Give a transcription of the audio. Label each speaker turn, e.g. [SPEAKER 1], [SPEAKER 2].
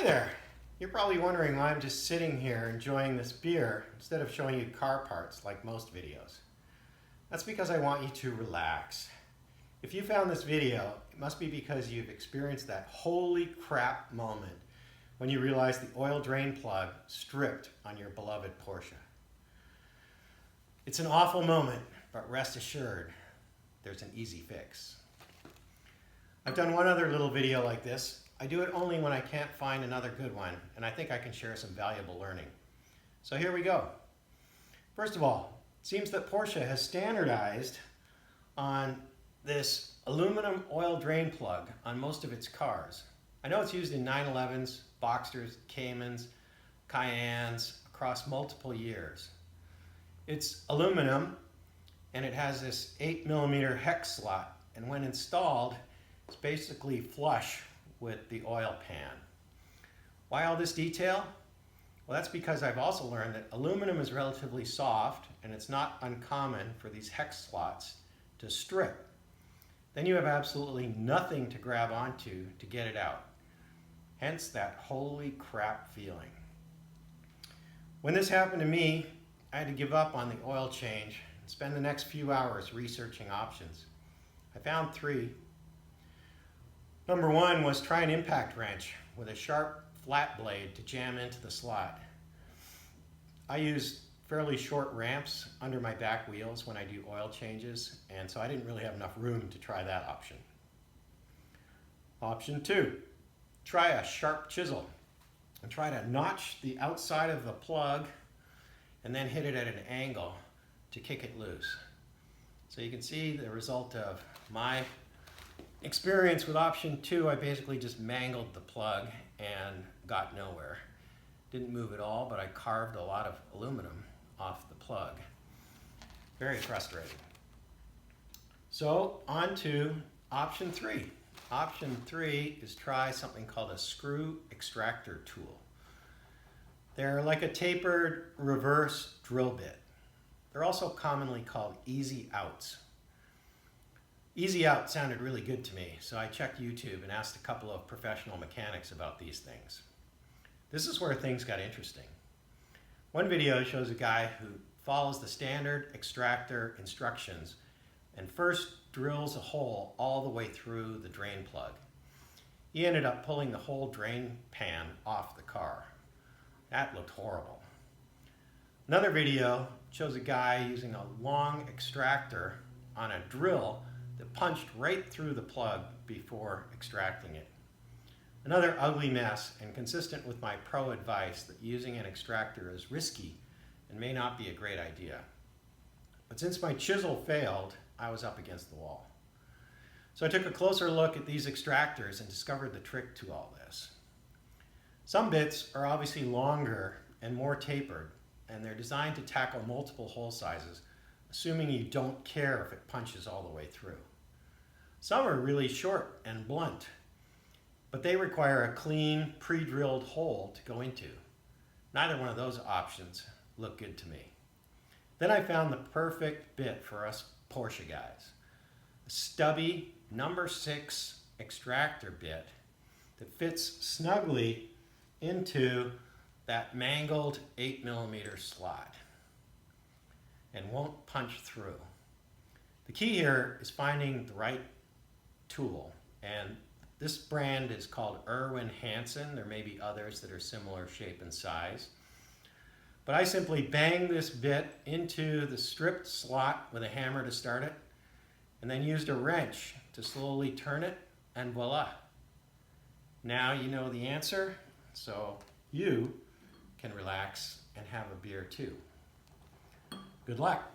[SPEAKER 1] Hi there! You're probably wondering why I'm just sitting here enjoying this beer instead of showing you car parts like most videos. That's because I want you to relax. If you found this video, it must be because you've experienced that holy crap moment when you realize the oil drain plug stripped on your beloved Porsche. It's an awful moment, but rest assured, there's an easy fix. I've done one other little video like this. I do it only when I can't find another good one, and I think I can share some valuable learning. So here we go. First of all, it seems that Porsche has standardized on this aluminum oil drain plug on most of its cars. I know it's used in 911s, Boxsters, Caymans, Cayennes across multiple years. It's aluminum and it has this 8mm hex slot, and when installed, it's basically flush with the oil pan. Why all this detail? Well, that's because I've also learned that aluminum is relatively soft and it's not uncommon for these hex slots to strip. Then you have absolutely nothing to grab onto to get it out. Hence that holy crap feeling. When this happened to me, I had to give up on the oil change and spend the next few hours researching options. I found three. Number one was try an impact wrench with a sharp flat blade to jam into the slot. I use fairly short ramps under my back wheels when I do oil changes, and so I didn't really have enough room to try that option. Option two, try a sharp chisel and try to notch the outside of the plug and then hit it at an angle to kick it loose. So you can see the result of my experience with option two. I basically just mangled the plug and got nowhere. Didn't move at all, but I carved a lot of aluminum off the plug. Very frustrating. So on to option three. Option three is try something called a screw extractor tool. They're like a tapered reverse drill bit. They're also commonly called easy outs. Easy out sounded really good to me, so I checked YouTube and asked a couple of professional mechanics about these things. This is where things got interesting. One video shows a guy who follows the standard extractor instructions and first drills a hole all the way through the drain plug. He ended up pulling the whole drain pan off the car. That looked horrible. Another video shows a guy using a long extractor on a drill that punched right through the plug before extracting it. Another ugly mess, and consistent with my pro advice that using an extractor is risky and may not be a great idea. But since my chisel failed, I was up against the wall. So I took a closer look at these extractors and discovered the trick to all this. Some bits are obviously longer and more tapered, and they're designed to tackle multiple hole sizes, assuming you don't care if it punches all the way through. Some are really short and blunt, but they require a clean, pre-drilled hole to go into. Neither one of those options look good to me. Then I found the perfect bit for us Porsche guys. A stubby number 6 extractor bit that fits snugly into that mangled 8mm slot and won't punch through. The key here is finding the right tool, and this brand is called Irwin Hansen. There may be others that are similar shape and size. But I simply banged this bit into the stripped slot with a hammer to start it, and then used a wrench to slowly turn it, and voila. Now you know the answer, so you can relax and have a beer too. Good luck.